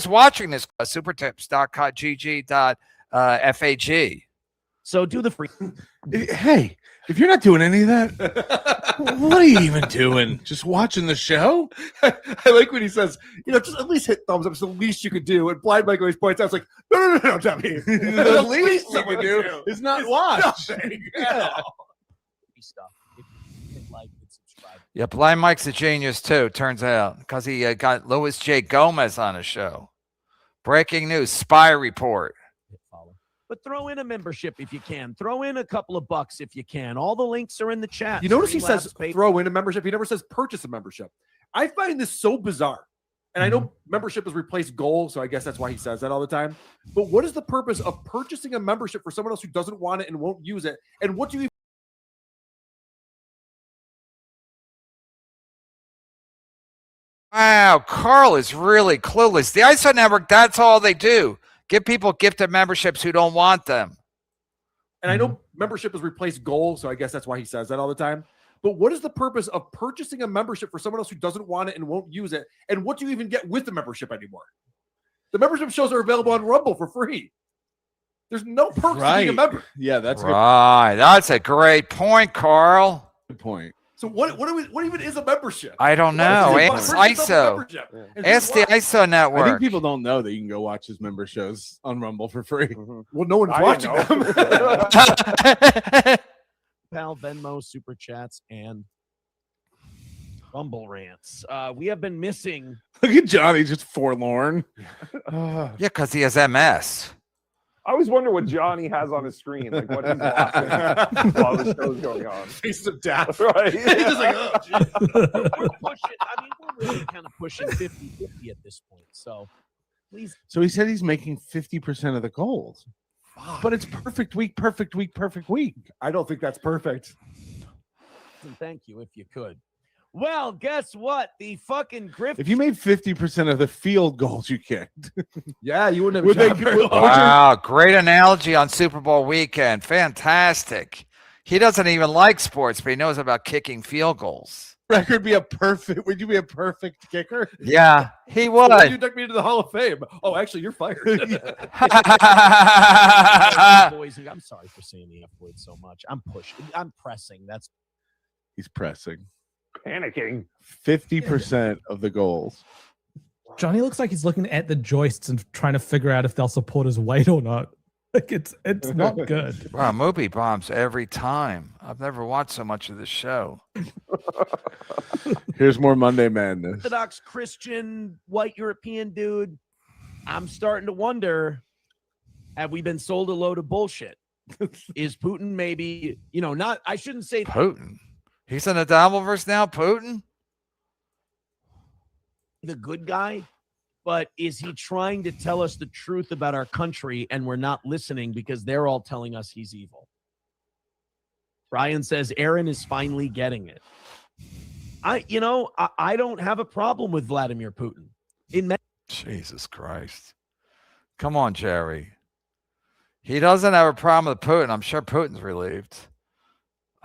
watching this. Supertips.gg.fag. So do the free. Hey, if you're not doing any of that, what are you even doing? Just watching the show? I like when he says, just at least hit thumbs up. It's the least you could do. And Blind Mike always points out, it's like, no, Debbie. The least you can do is not watch. Yeah. Stuff. Hit like and subscribe. Yeah, Blind Mike's a genius too, turns out, because he got Louis J. Gomez on his show. Breaking news, spy report. But throw in a membership if you can. Throw in a couple of bucks if you can. All the links are in the chat. You notice he says throw in a membership. He never says purchase a membership. I find this so bizarre. And I know membership has replaced gold, so I guess that's why he says that all the time. But what is the purpose of purchasing a membership for someone else who doesn't want it and won't use it? And what do you Wow, Carl is really clueless. The ISO Network, that's all they do. Give people gifted memberships who don't want them. And I know membership has replaced gold, so I guess that's why he says that all the time. But what is the purpose of purchasing a membership for someone else who doesn't want it and won't use it? And what do you even get with the membership anymore? The membership shows are available on Rumble for free. There's no perks to being a member. Yeah, that's right. That's a great point, Carl. Good point. So what even is a membership? I don't know. Ask ISO. Ask the ISO Network. I think people don't know that you can go watch his member shows on Rumble for free. Well, no one's watching them. PayPal, Venmo, Super Chats, and Rumble rants. We have been missing. Look at Johnny, just forlorn. Yeah, because he has MS. I always wonder what Johnny has on his screen, like what he's watching while the show's going on. Faces of death. Right. He's just like, oh, geez. We're pushing. I mean, we're really kind of pushing 50-50 at this point. So please. So he said he's making 50% of the goals. But it's perfect week. I don't think that's perfect. And thank you if you could. Well, guess what? The fucking Griff. If you made 50% of the field goals you kicked. Yeah, you wouldn't have. Wow, great analogy on Super Bowl weekend. Fantastic. He doesn't even like sports, but he knows about kicking field goals. Record be a perfect. Would you be a perfect kicker? Yeah, he would. Why did you induct me into the Hall of Fame? Oh, actually, you're fired. Boys, I'm sorry for saying the F word so much. I'm pushing. I'm pressing. He's pressing. Panicking. 50% of the goals. Johnny looks like he's looking at the joists and trying to figure out if they'll support his weight or not. Like it's not good. Wow, movie bombs every time. I've never watched so much of this show. Here's more Monday Madness. Orthodox Christian white European dude. I'm starting to wonder, have we been sold a load of bullshit? Is Putin maybe, not, I shouldn't say Putin. He's in the Dabbleverse now, Putin? The good guy, but is he trying to tell us the truth about our country and we're not listening because they're all telling us he's evil? Brian says Aaron is finally getting it. I don't have a problem with Vladimir Putin. Jesus Christ. Come on, Jerry. He doesn't have a problem with Putin. I'm sure Putin's relieved.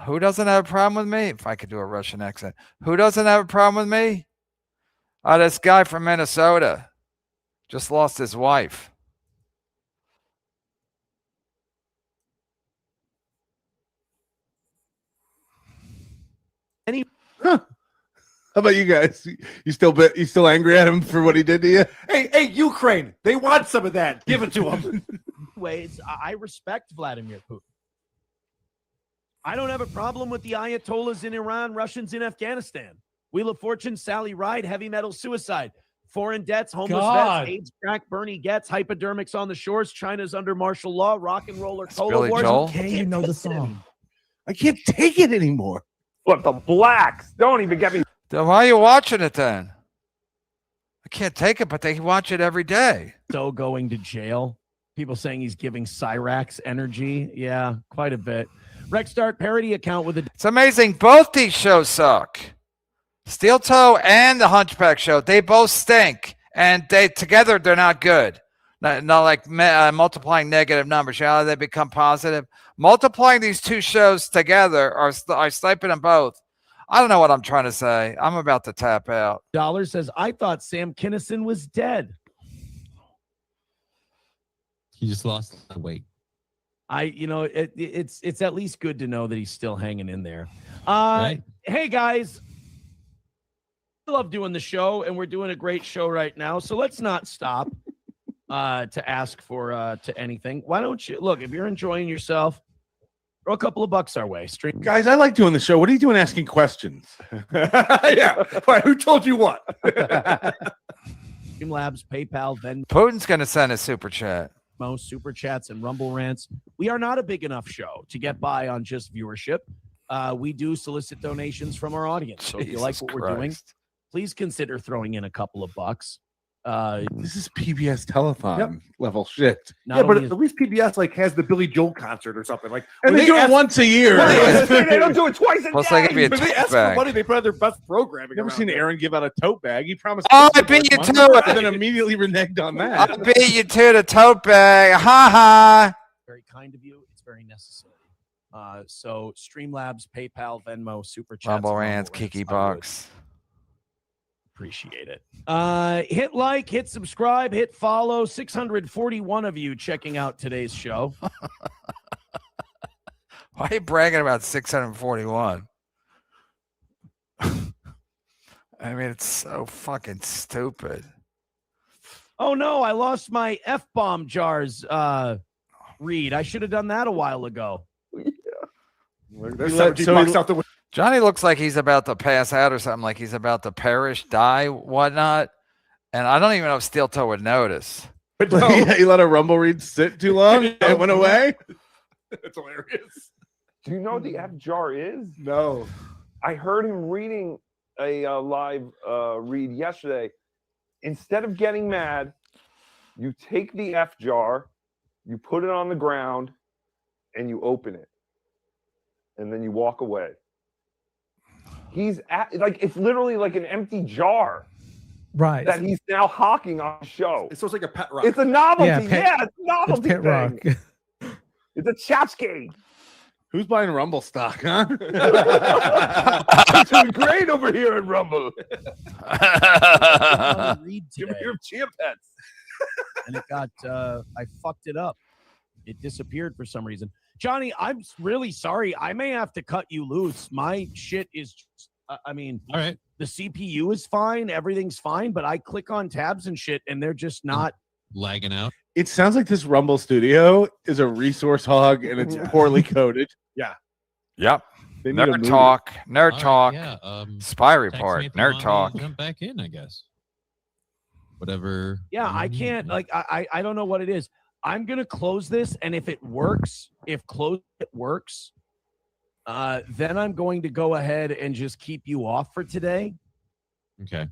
Who doesn't have a problem with me? If I could do a Russian accent. Who doesn't have a problem with me? Oh, this guy from Minnesota just lost his wife. How about you guys? You still angry at him for what he did to you? Hey, Ukraine, they want some of that. Give it to them. Ways, I respect Vladimir Putin. I don't have a problem with the Ayatollahs in Iran, Russians in Afghanistan. Wheel of Fortune, Sally Ride, heavy metal suicide, foreign debts, homeless vets, AIDS, crack, Bernie Getz, hypodermics on the shores, China's under martial law, rock and roller, cola wars. Okay, you know the song. I can't take it anymore. Look, the blacks. Don't even get me. Then why are you watching it then? I can't take it, but they watch it every day. So going to jail. People saying he's giving Cyrax energy. Yeah, quite a bit. Rex Start parody account with a. It's amazing. Both these shows suck. Steel Toe and the Hunchback Show, they both stink, and together they're not good. Not like multiplying negative numbers. You know how they become positive. Multiplying these two shows together, I sniping them both. I don't know what I'm trying to say. I'm about to tap out. Dollar says, I thought Sam Kinison was dead. He just lost the weight. It's at least good to know that he's still hanging in there. Right. Hey guys, I love doing the show, and we're doing a great show right now. So let's not stop to ask for to anything. Why don't you look if you're enjoying yourself? Throw a couple of bucks our way. Stream. Guys, I like doing the show. What are you doing asking questions? Yeah. Why, who told you what? Streamlabs, PayPal, Venmo, Putin's going to send a super chat. super chats, and Rumble rants. We are not a big enough show to get by on just viewership. We do solicit donations from our audience. So if you like what we're doing, please consider throwing in a couple of bucks. This is PBS telethon level shit. Not Yeah, but only at least PBS like has the Billy Joel concert or something. Like, And when they do it ask- once a year. They don't do it twice a Plus, they day. give you a When they tote ask for bag. money, they put out their best programming. Never around seen there. Aaron give out a tote bag. He promised. Oh, I to beat you money, to it. and then immediately reneged on I that. beat you to the tote bag. Ha ha. very kind of you. It's very necessary. So Streamlabs, PayPal, Venmo, Super Chats, Rumble and rants, Rumble Kiki Rants. I would Box. Appreciate it. Hit like, hit subscribe, hit follow. 641 of you checking out today's show. Why are you bragging about 641? I mean, it's so fucking stupid. Oh no, I lost my F-bomb jars read. I should have done that a while ago. There's You let- 17 so bucks he- out the window. Johnny looks like he's about to pass out or something, like he's about to perish, die, whatnot. And I don't even know if Steel Toe would notice. He let a rumble read sit too long. It went away. It's hilarious. Do you know what the F jar is? No. I heard him reading a live read yesterday. Instead of getting mad, you take the F jar, you put it on the ground, and you open it. And then you walk away. He's like, it's literally like an empty jar Right. that he's now hawking on the show. It's like a pet rock. It's a novelty. Yeah, Yeah, pet- it's a novelty Pit Rock. thing. It's a tchotchke. Who's buying rumble stock, huh? It's doing great over here in Rumble. Read Give today, me your chia pets. and it got I fucked it up. It disappeared for some reason. Johnny, I'm really sorry. I may have to cut you loose. My shit is just, I mean, All right. the CPU is fine, everything's fine, but I click on tabs and shit, and they're just not. Lagging out. It sounds like this Rumble studio is a resource hog and it's poorly coded. Yep. They need a Nerd movie. talk. Nerd All right, talk. Yeah. Spy text report. me if you Nerd want me to talk. Jump back in, I guess. Whatever. Yeah, you I need. can't. Like, I don't know what it is. I'm gonna close this, and if it works, if close it works, then I'm going to go ahead and just keep you off for today. Okay.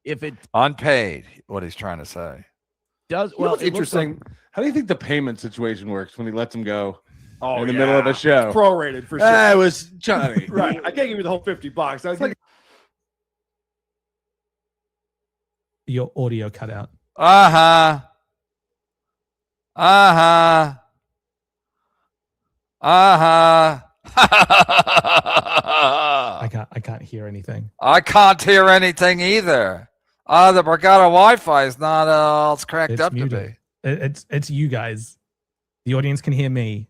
If it Unpaid, what he's trying to say. does, You know well, what's it looks like- interesting? How do you think the payment situation works when he lets him go Oh, in the middle of a show? Prorated for sure. It was Johnny. Right. I can't give you the whole $50. I was like, Your audio cut out. Uh-huh. Uh-huh. Uh-huh. I can't hear anything. I can't hear anything either. The Brigada Wi-Fi is not all it's cracked It's up muted. to be. It's you guys. The audience can hear me.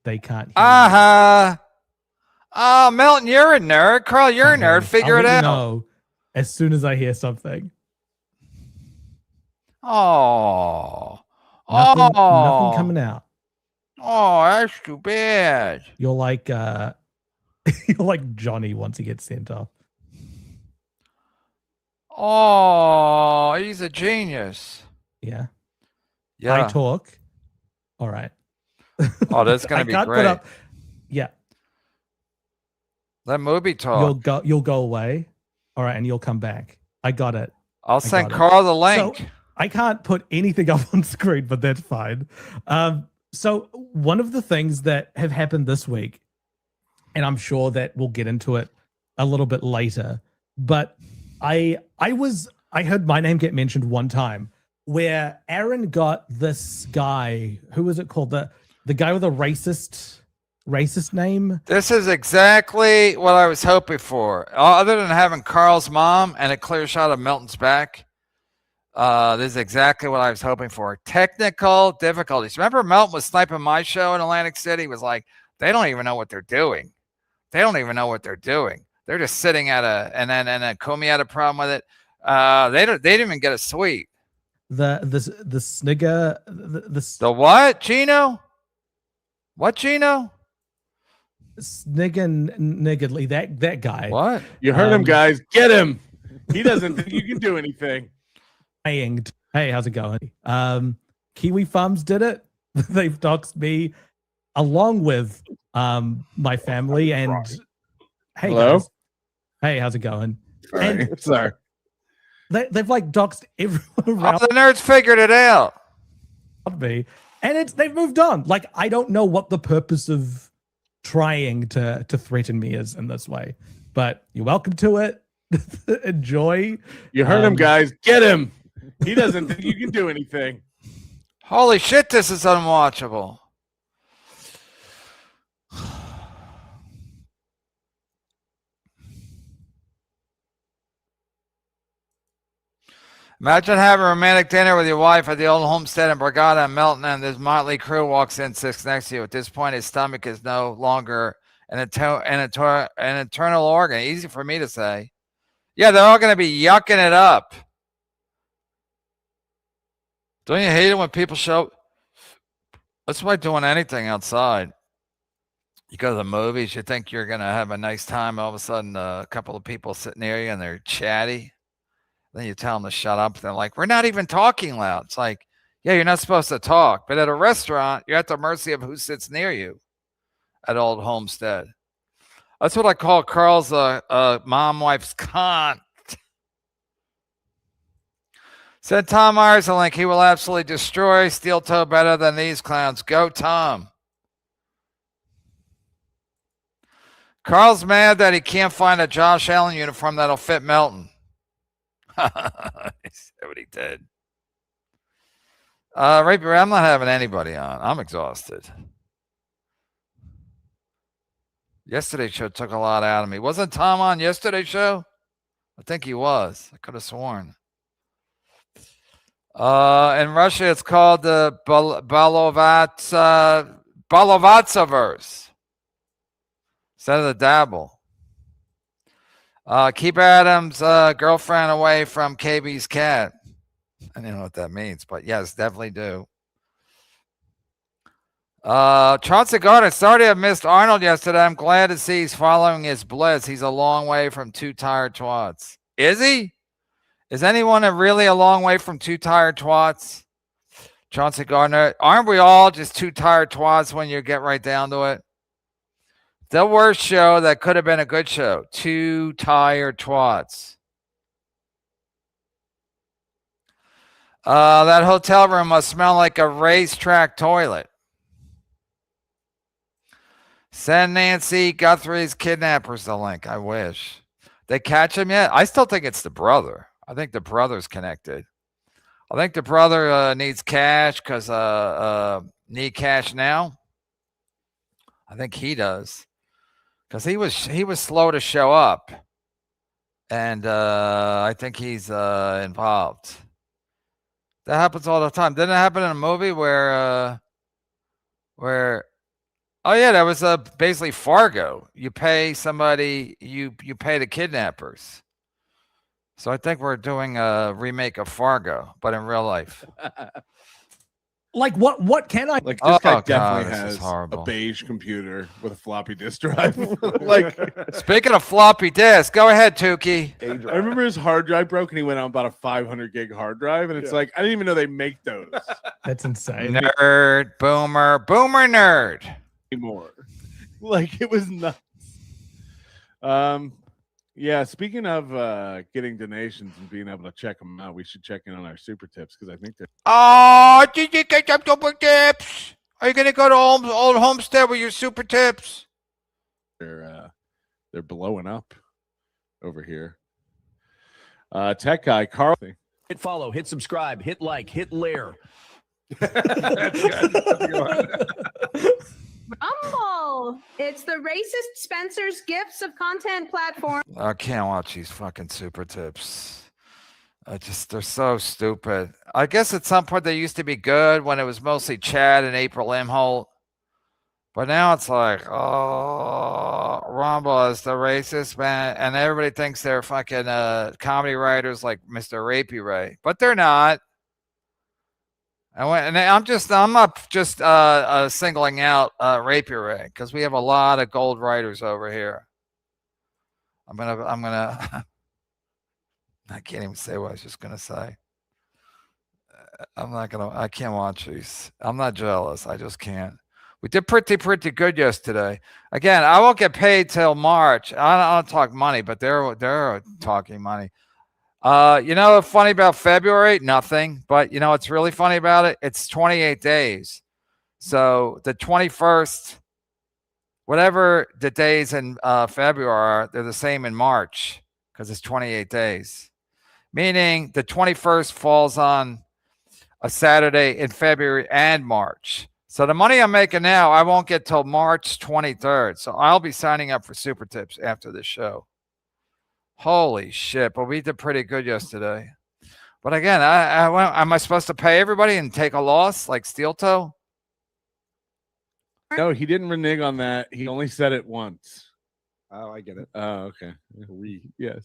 They can't hear you. Uh-huh. Oh, Melton, you're a nerd. Carl, you're a Okay, nerd. Figure I'll it let you out. know as soon as I hear something. Oh. Nothing Oh. coming out. Oh, that's too bad. You're like you're like Johnny once he gets sent off. Oh, he's a genius. Yeah. Yeah. I talk. All right. Oh, that's I gonna be can't great. put up. Yeah. Let movie talk. You'll go away. All right, and you'll come back. I got it. I'll send got it. Carl the link. So I can't put anything up on screen, but that's fine. So one of the things that have happened this week, and I'm sure that we'll get into it a little bit later, but I heard my name get mentioned one time where Aaron got this guy. Who was it called? The guy with a racist name. This is exactly what I was hoping for. Other than having Carl's mom and a clear shot of Melton's back, This is exactly what I was hoping for. Technical difficulties. Remember Melton was sniping my show in Atlantic City? He was like, they don't even know what they're doing. They don't even know what they're doing. They're just sitting at and then Kumi had a problem with it. They didn't even get a suite. The snigger The what, Gino? What, Gino? Niggardly, that guy. What? You heard him, guys. Get him. He doesn't think you can do anything. Hey, how's it going? Kiwi Farms did it. They've doxed me along with my family and hey Hello? guys. Hey, how's it going? Sorry. Sorry. They've like doxed everyone All around the nerds figured it out. me, and they've moved on. Like I don't know what the purpose of trying to threaten me is in this way, but you're welcome to it. Enjoy. You heard him, guys. Get him. He doesn't think you can do anything. Holy shit, this is unwatchable. Imagine having a romantic dinner with your wife at the old homestead in Brigada and Melton, and this motley crew walks in, sits next to you. At this point, his stomach is no longer an internal organ. Easy for me to say. Yeah, they're all going to be yucking it up. Don't you hate it when people show? That's why doing anything outside. You go to the movies, you think you're going to have a nice time. All of a sudden, a couple of people sit near you and they're chatty. Then you tell them to shut up. They're like, we're not even talking loud. It's like, yeah, you're not supposed to talk. But at a restaurant, you're at the mercy of who sits near you at Old Homestead. That's what I call Carl's mom wife's cunt. Said Tom Myers a link. He will absolutely destroy Steel Toe better than these clowns. Go, Tom. Carl's mad that he can't find a Josh Allen uniform that'll fit Melton. He said what he did. Right, I'm not having anybody on. I'm exhausted. Yesterday's show took a lot out of me. Wasn't Tom on yesterday's show? I think he was. I could have sworn. In Russia, it's called the Balovatsaverse instead of the dabble. Keep Adam's girlfriend away from KB's cat. I don't know what that means, but yes, definitely do. Chauncey Gardner, sorry to have missed Arnold yesterday. I'm glad to see he's following his bliss. He's a long way from two tired twats. Is he? Is anyone really a long way from two tired twats? Chauncey Gardner, aren't we all just two tired twats when you get right down to it? The worst show that could have been a good show. Two tired twats. That hotel room must smell like a racetrack toilet. Send Nancy Guthrie's kidnappers the link. I wish. They catch him yet? I still think it's the brother. I think the brother's connected. I think the brother needs cash because need cash now. I think he does. Because he was slow to show up. And I think he's involved. That happens all the time. Didn't it happen in a movie where oh yeah, that was basically Fargo. You pay somebody, you pay the kidnappers. So I think we're doing a remake of Fargo, but in real life. Like what can I Like this guy God, definitely this has is horrible. a beige computer with a floppy disk drive. Like Speaking of floppy disk, go ahead, Tukey. I remember his hard drive broke and he went on about a 500 gig hard drive, and it's like I didn't even know they make those That's insane. Nerd, boomer nerd. anymore. Like it was nuts. Yeah, speaking of getting donations and being able to check them out, we should check in on our super tips because I think they're Oh, did you get some super tips? Are you gonna go to Old Homestead with your super tips? they're blowing up over here. Tech guy Carl. Hit follow, hit subscribe, hit like, hit layer. Rumble. It's the racist Spencer's Gifts of Content platform. I can't watch these fucking super tips. They're so stupid. I guess at some point they used to be good when it was mostly Chad and April Imholt. But now it's like, oh, Rumble is the racist man, and everybody thinks they're fucking comedy writers like Mr. Rapey Ray, but they're not. I'm not just singling out Rapey Ray because we have a lot of gold writers over here. I'm gonna. I can't even say what I was just gonna say. I can't watch these. I'm not jealous. I just can't. We did pretty good yesterday. Again, I won't get paid till March. I don't talk money, but they're talking money. You know what's funny about February? Nothing. But you know what's really funny about it? It's 28 days. So the 21st, whatever the days in February are, they're the same in March because it's 28 days. Meaning the 21st falls on a Saturday in February and March. So the money I'm making now, I won't get till March 23rd. So I'll be signing up for Super Tips after this show. Holy shit. But we did pretty good yesterday. But again, am I supposed to pay everybody and take a loss like Steel Toe? No, he didn't renege on that. He only said it once. Oh, I get it. Oh, okay. Yes.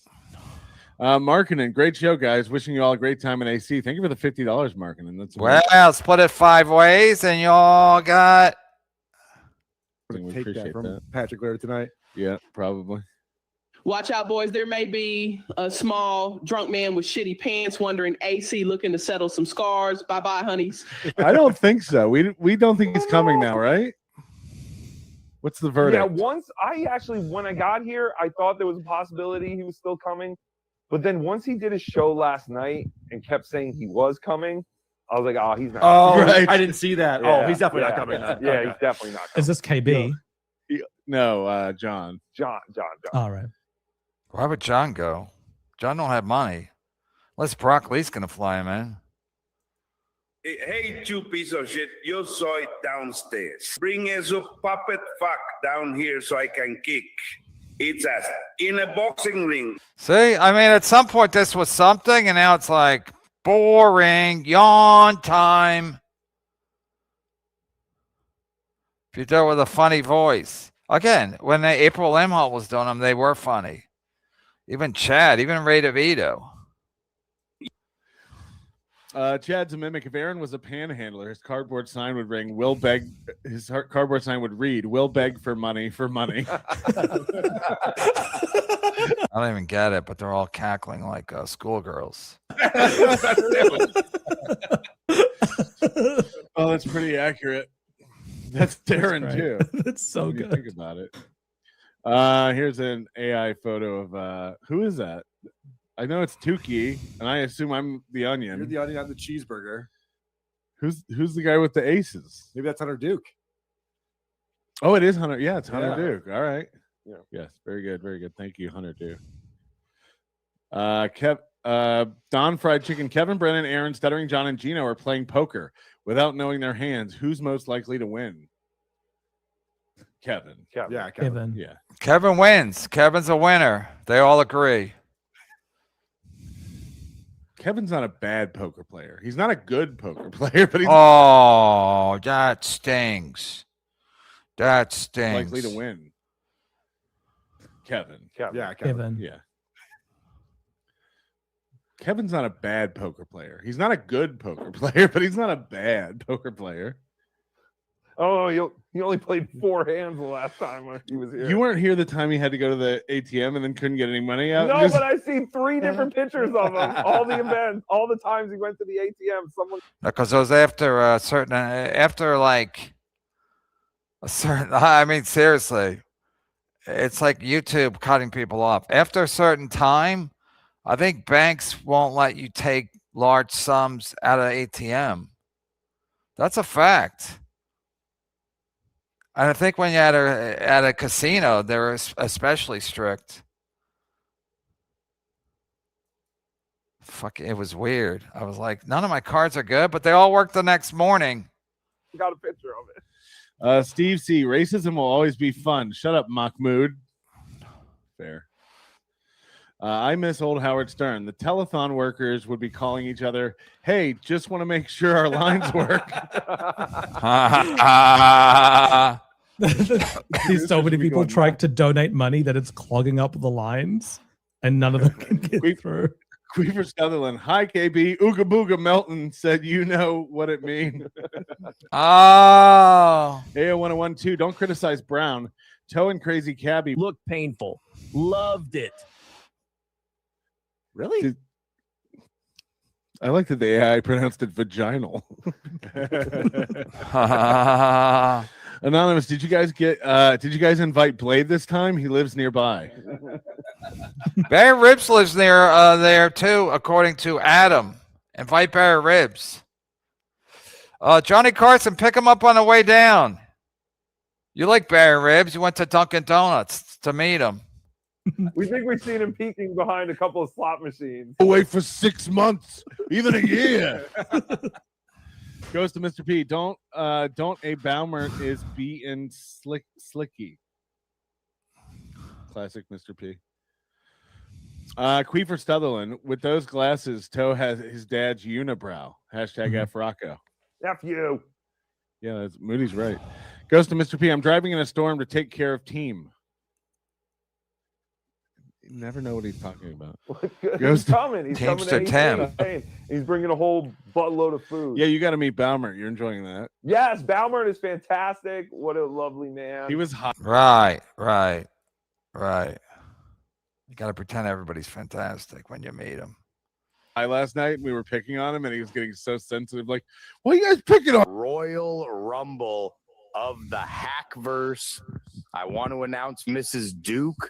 Markinen, great show, guys. Wishing you all a great time in AC. Thank you for the $50, Markinen. That's well, split it 5 ways, and you all got. We Take appreciate that from that. Patrick later tonight. Yeah, probably. Watch out, boys. There may be a small drunk man with shitty pants wondering AC looking to settle some scars. Bye-bye, honeys. I don't think so. We don't think he's coming now, right? What's the verdict? Yeah, when I got here, I thought there was a possibility he was still coming. But then once he did his show last night and kept saying he was coming, I was like, oh, he's not. Oh, right. I didn't see that. Yeah, Oh, he's definitely yeah, not coming. Yeah, then. Okay. he's definitely not coming. Is this KB? No, John. John. All right. Why would John go? John don't have money. Unless Brock Lee's going to fly him in. Hey, you piece of shit, you saw it downstairs. Bring a puppet fuck down here so I can kick. It's as in a boxing ring. See, I mean, at some point this was something, and now it's like boring, yawn time. If you do it with a funny voice. Again, when April Imholt was doing them, they were funny. Even Chad, even Ray DeVito. Chad's a mimic. If Aaron was a panhandler, his cardboard sign would ring. Will beg. His cardboard sign would read, "Will beg for money for money." I don't even get it, but they're all cackling like schoolgirls. Oh, that's pretty accurate. That's Darren too. That's so When you good. think about it. Here's an AI photo of who is that? I know it's Tukey, and I assume I'm the onion. You're the onion on the cheeseburger. Who's the guy with the aces? Maybe that's Hunter Duke. Oh, it is Hunter. Yeah, it's Hunter Yeah. Duke. All right. Yeah. Yes. Very good. Very good. Thank you, Hunter Duke. Don Fried Chicken. Kevin, Brennan, Aaron, Stuttering John, and Gino are playing poker without knowing their hands. Who's most likely to win? Kevin. Yeah, Kevin. Yeah. Kevin wins. Kevin's a winner. They all agree. Kevin's not a bad poker player. He's not a good poker player, but he's Oh, that stings. That stings. likely to win. Kevin. Yeah, Kevin. Yeah. Kevin's not a bad poker player. He's not a good poker player, but he's not a bad poker player. Oh, he only played 4 hands the last time he was here. You weren't here the time he had to go to the ATM and then couldn't get any money out? No, but I've seen 3 different pictures of him. All the events, all the times he went to the ATM. Someone. Because it was after a certain, I mean, seriously, it's like YouTube cutting people off. After a certain time, I think banks won't let you take large sums out of ATM. That's a fact. And I think when you're at a casino, they're especially strict. Fuck, it was weird. I was like, none of my cards are good, but they all work the next morning. Got a picture of it. Steve C. Racism will always be fun. Shut up, Mahmoud. Fair. I miss old Howard Stern. The telethon workers would be calling each other, "Hey, just want to make sure our lines work." There's so many people trying to donate money that it's clogging up the lines, and none of them can get through. Queefer Sutherland, hi KB, Ooga Booga Melton said, "You know what it means." Oh, AO1012, don't criticize Brown. Toe and Crazy Cabby. Look painful. Loved it. Really? I like that the AI pronounced it vaginal. Anonymous, did you guys invite Blade this time? He lives nearby. Barry Ribs lives near there too, according to Adam. Invite Barry Ribs. Johnny Carson, pick him up on the way down. You like Barry Ribs? You went to Dunkin' Donuts to meet him. We think we've seen him peeking behind a couple of slot machines. Away for 6 months, even a year. Goes to Mr. P. Don't a Baumer is beaten slicky. Classic Mr. P. Queefer Sutherland, with those glasses, Toe has his dad's unibrow. Hashtag F Rocco. F you. Yeah, Moody's right. Goes to Mr. P. I'm driving in a storm to take care of team. You never know what he's talking about. He's coming. He's Teamster coming. Tim. He's bringing a whole buttload of food. Yeah, you got to meet Baumer. You're enjoying that. Yes, Baumer is fantastic. What a lovely man. He was hot. Right. You got to pretend everybody's fantastic when you meet him. Last night we were picking on him and he was getting so sensitive. Like, what are you guys picking on? Royal Rumble of the Hackverse. I want to announce Mrs. Duke,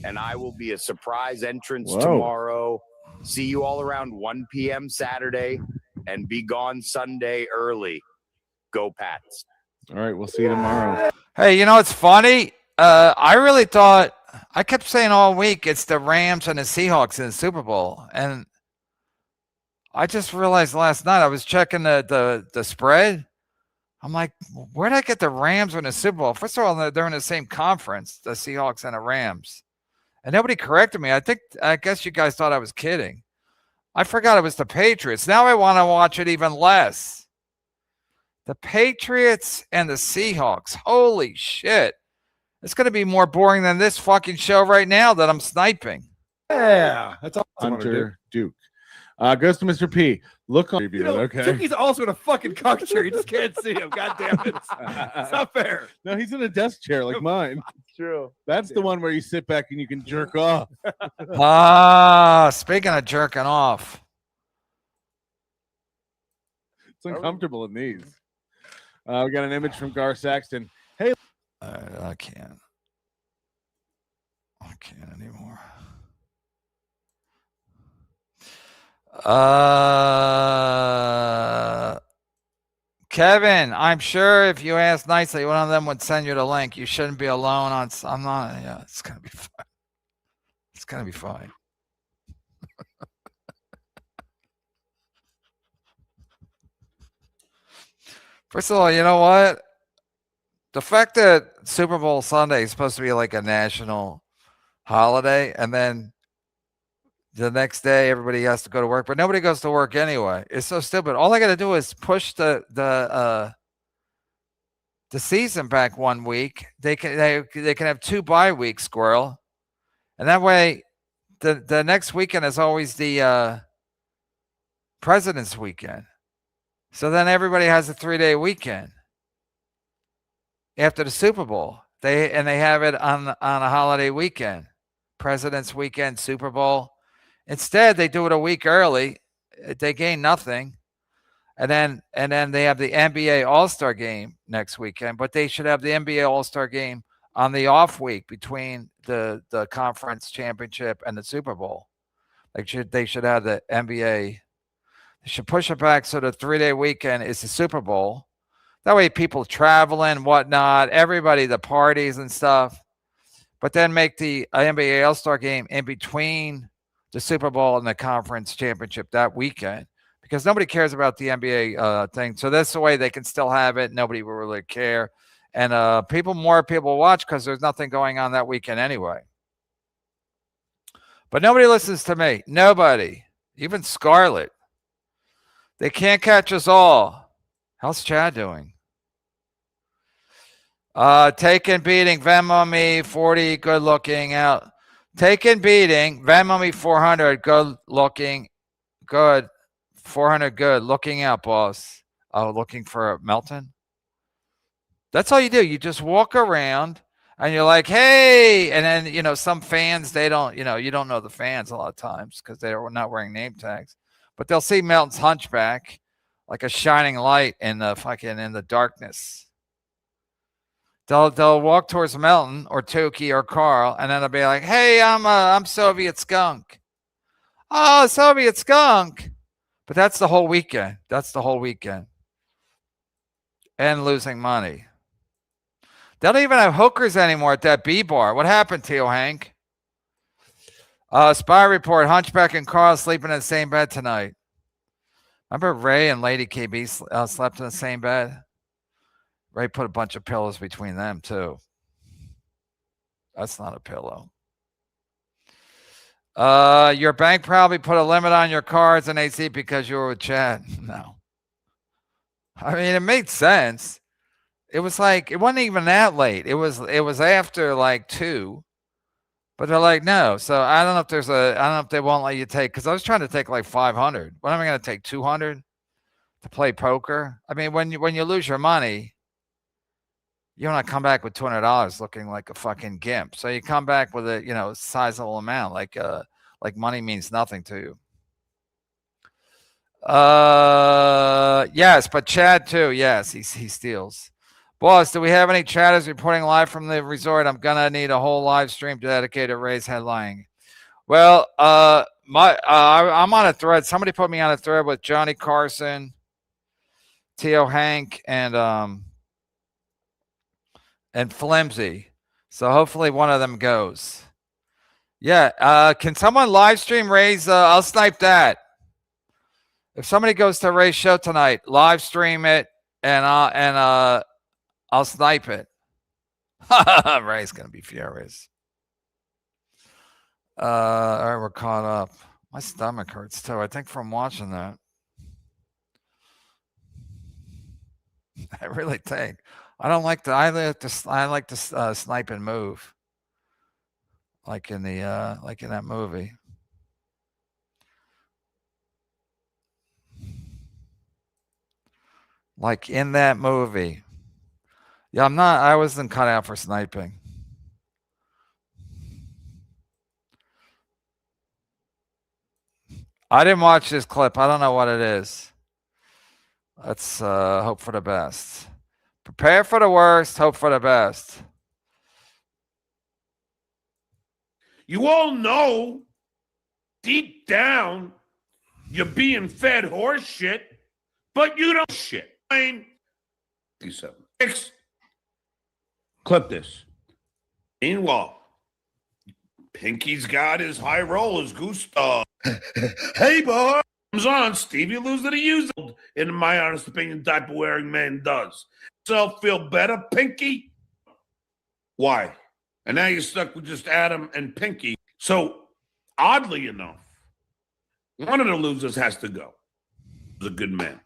and I will be a surprise entrance tomorrow. See you all around 1 p.m. Saturday, and be gone Sunday early. Go Pats. All right, we'll see you tomorrow. Hey, you know it's funny? I really thought, I kept saying all week it's the Rams and the Seahawks in the Super Bowl, and I just realized last night I was checking the spread. I'm like, where did I get the Rams in the Super Bowl? First of all, they're in the same conference, the Seahawks and the Rams. And nobody corrected me. I guess you guys thought I was kidding. I forgot it was the Patriots. Now I want to watch it even less. The Patriots and the Seahawks. Holy shit. It's going to be more boring than this fucking show right now that I'm sniping. Yeah, that's all. Hunter Duke. Goes to Mr. P. Look on review. Okay. Chucky's also in a fucking cock chair. You just can't see him. God damn it. It's not fair. No, he's in a desk chair like mine. True. That's the one where you sit back and you can jerk off. Speaking of jerking off. It's uncomfortable in these. We got an image from Gar Saxton. Hey. I can't anymore. Kevin, I'm sure if you asked nicely, one of them would send you the link. You shouldn't be alone on. I'm not. Yeah, it's gonna be fine. It's gonna be fine. First of all, you know what? The fact that Super Bowl Sunday is supposed to be like a national holiday, and then the next day everybody has to go to work, but nobody goes to work anyway. It's so stupid. All I got to do is push the season back 1 week. They can have 2 bye weeks, squirrel, and that way the next weekend is always the President's Weekend. So then everybody has a 3-day weekend after the Super Bowl. They have it on a holiday weekend, President's Weekend, Super Bowl. Instead, they do it a week early. They gain nothing, and then they have the NBA All-Star Game next weekend. But they should have the NBA All-Star Game on the off week between the conference championship and the Super Bowl. They should have the NBA. They should push it back so the 3-day weekend is the Super Bowl. That way, people traveling, whatnot, everybody, the parties and stuff. But then make the NBA All-Star Game in between the Super Bowl and the conference championship that weekend, because nobody cares about the NBA thing. So that's the way they can still have it. Nobody will really care. And more people watch because there's nothing going on that weekend anyway. But nobody listens to me. Nobody. Even Scarlett. They can't catch us all. How's Chad doing? Taking beating, Venmo me 40, good looking out. Taking beating, Venmo me 400, good looking, good. 400, good looking out, boss. Oh, looking for Melton? That's all you do. You just walk around and you're like, hey, and then, you know, some fans, they don't, you know, you don't know the fans a lot of times because they're not wearing name tags, but they'll see Melton's hunchback like a shining light in the darkness. They'll walk towards Melton or Tukey or Carl, and then they'll be like, hey, I'm Soviet Skunk. Oh, Soviet Skunk. But that's the whole weekend. That's the whole weekend. And losing money. They don't even have hookers anymore at that B bar. What happened, Teal Hank? Spy report, Hunchback and Carl sleeping in the same bed tonight. Remember Ray and Lady KB slept in the same bed? Ray put a bunch of pillows between them, too. That's not a pillow. Your bank probably put a limit on your cards and AC because you were with Chad. No. I mean, it made sense. It was like, it wasn't even that late. It was after like 2. But they're like, no. So I don't know if they won't let you take, because I was trying to take like 500. What am I going to take, 200 to play poker? I mean, when you lose your money, you want to come back with $200 looking like a fucking gimp. So you come back with a, you know, sizable amount, like money means nothing to you. Yes, but Chad too. Yes, he steals. Boss, do we have any chatters reporting live from the resort? I'm gonna need a whole live stream dedicated to Ray's headlining. Well, I'm on a thread. Somebody put me on a thread with Johnny Carson, Teo Hank, and Flimsy. So hopefully one of them goes. Yeah. Can someone live stream Ray's? I'll snipe that. If somebody goes to Ray's show tonight, live stream it, and I'll snipe it. Ray's gonna be furious. All right, we're caught up. My stomach hurts too. I think from watching that. I really think. I don't like to. I like to snipe and move, like in that movie. Like in that movie. Yeah, I wasn't cut out for sniping. I didn't watch this clip. I don't know what it is. Let's hope for the best. Prepare for the worst, hope for the best. You all know deep down you're being fed horse shit, but you don't shit. Clip this. Meanwhile, Pinky's got his high rollers, Gustav. Hey, boy. Comes on, Steve. You lose that he used, in my honest opinion, type of wearing man does. Self feel better, Pinky? Why? And now you're stuck with just Adam and Pinky. So, oddly enough, one of the losers has to go. He's a good man.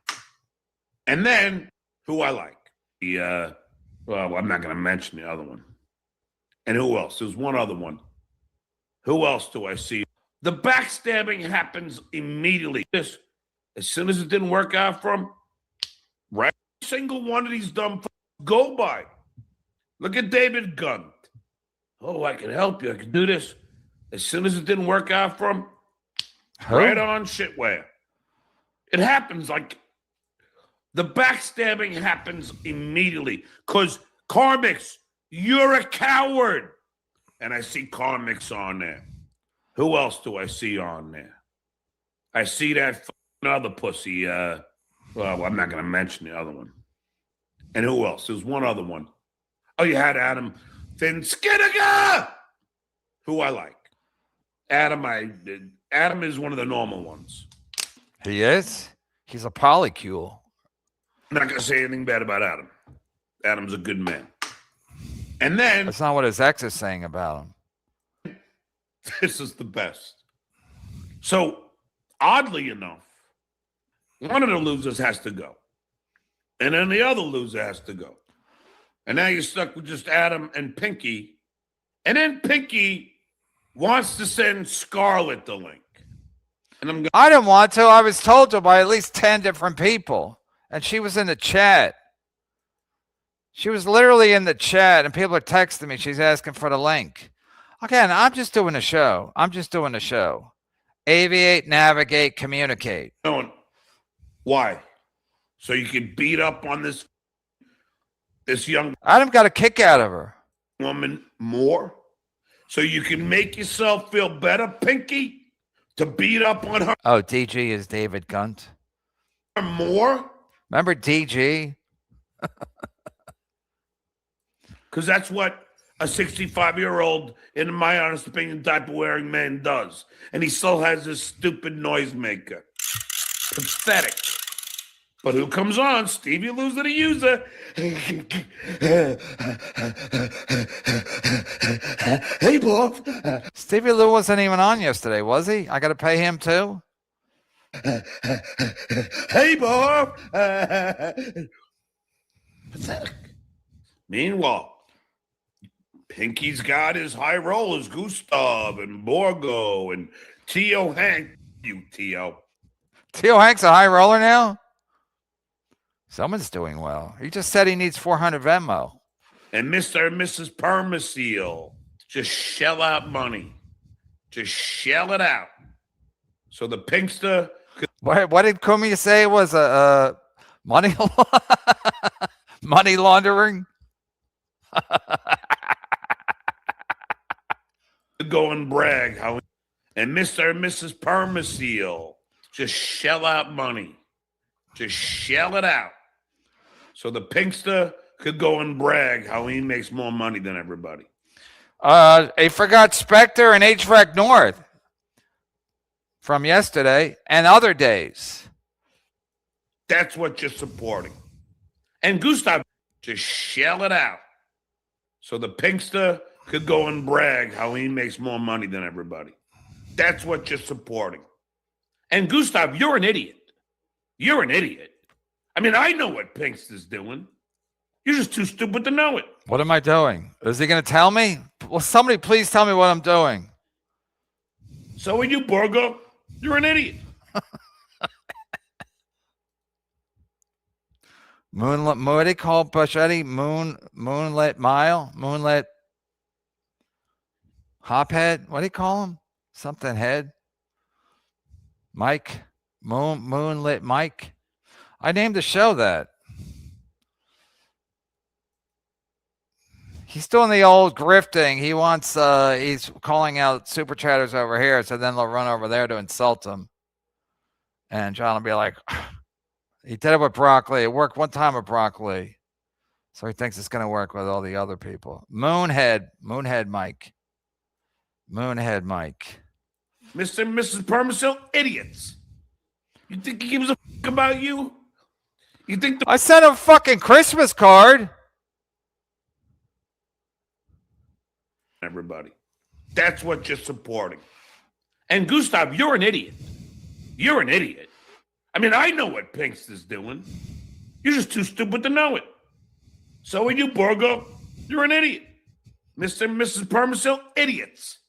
And then, who I like. Well, I'm not going to mention the other one. And who else? There's one other one. Who else do I see? The backstabbing happens immediately. As soon as it didn't work out for him, right? Single one of these dumb go by. Look at David Gunn. Oh, I can help you. I can do this. As soon as it didn't work out for him, right on shitware. It happens like the backstabbing happens immediately because Carmix, you're a coward. And I see Carmix on there. Who else do I see on there? I see that other pussy. Well, I'm not going to mention the other one. And who else? There's one other one. Oh, you had Adam Finskinaga, who I like. Adam is one of the normal ones. He is? He's a polycule. I'm not going to say anything bad about Adam. Adam's a good man. And then... That's not what his ex is saying about him. This is the best. So, oddly enough, one of the losers has to go. And then the other loser has to go. And now you're stuck with just Adam and Pinky. And then Pinky wants to send Scarlett the link. And I didn't want to. I was told to by at least 10 different people. And she was in the chat. She was literally in the chat, and people are texting me. She's asking for the link. Again, I'm just doing a show. Aviate, navigate, communicate. Why? So you can beat up on this young Adam got a kick out of her. Woman more? So you can make yourself feel better, Pinky, to beat up on her Oh, DG is David Gunt. more? Remember DG? Because that's what a 65-year-old, in my honest opinion, diaper-wearing man does. And he still has this stupid noisemaker. Pathetic. But who comes on? Stevie Loser the User. Hey, Bob. Stevie Lou wasn't even on yesterday, was he? I got to pay him too? Hey, Bob. Pathetic. Meanwhile, Pinky's got his high rollers, Gustav and Borgo and Tio Hank. You, Tio. Tio Hank's a high roller now? Someone's doing well. He just said he needs 400 Venmo. And Mr. and Mrs. Permaseal. Just shell out money. Just shell it out. So the Pinkster. What did Kumi say was a money money laundering? Go and brag how. And Mr. and Mrs. Permaseal. Just shell out money. Just shell it out. So the Pinkster could go and brag how he makes more money than everybody. He forgot Spectre and HVAC North from yesterday and other days. That's what you're supporting. And Gustav, just shell it out. So the Pinkster could go and brag how he makes more money than everybody. That's what you're supporting. And Gustav, you're an idiot. You're an idiot. I mean, I know what Pinkster's doing. You're just too stupid to know it. What am I doing? Is he going to tell me? Well, somebody please tell me what I'm doing. So are you, Borgo. You're an idiot. Moonlit, what do they call Buschetti? Moonlit Mile? Moonlit Hophead? What do you call him? Something head? Mike? Moonlit Mike? I named the show that. He's doing the old grifting. He wants, he's calling out super chatters over here, so then they'll run over there to insult him. And John will be like, he did it with Broccoli. It worked one time with Broccoli. So he thinks it's going to work with all the other people. Moonhead Mike. Moonhead Mike. Mr. and Mrs. Permasil, idiots. You think he gives a fuck about you? You think I sent him a fucking Christmas card. Everybody. That's what you're supporting. And Gustav, you're an idiot. You're an idiot. I mean, I know what Pinkster's doing. You're just too stupid to know it. So are you, Borgo. You're an idiot. Mr. and Mrs. Permasil, idiots.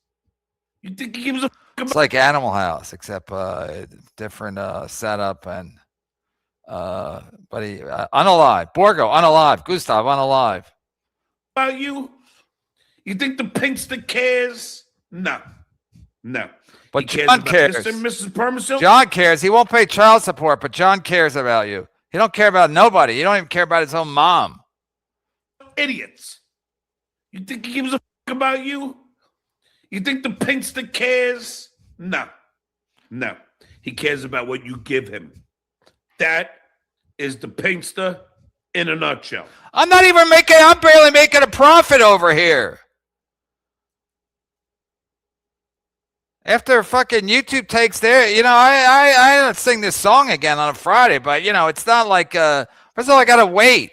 You think he gives a fuck about It's like Animal House, except different setup and but he unalive. Borgo, unalive. Gustav, unalive. about you? You think the Pinkster cares? No. But He John about cares. Mr. and Mrs. Permasil. John cares. He won't pay child support, but John cares about you. He don't care about nobody. He don't even care about his own mom. Idiots. You think he gives a fuck about you? You think the Pinkster cares? No. He cares about what you give him. That is the Pinkster in a nutshell. I'm barely making a profit over here. After fucking YouTube takes their, I don't sing this song again on a Friday, but it's not like, first of all, I gotta wait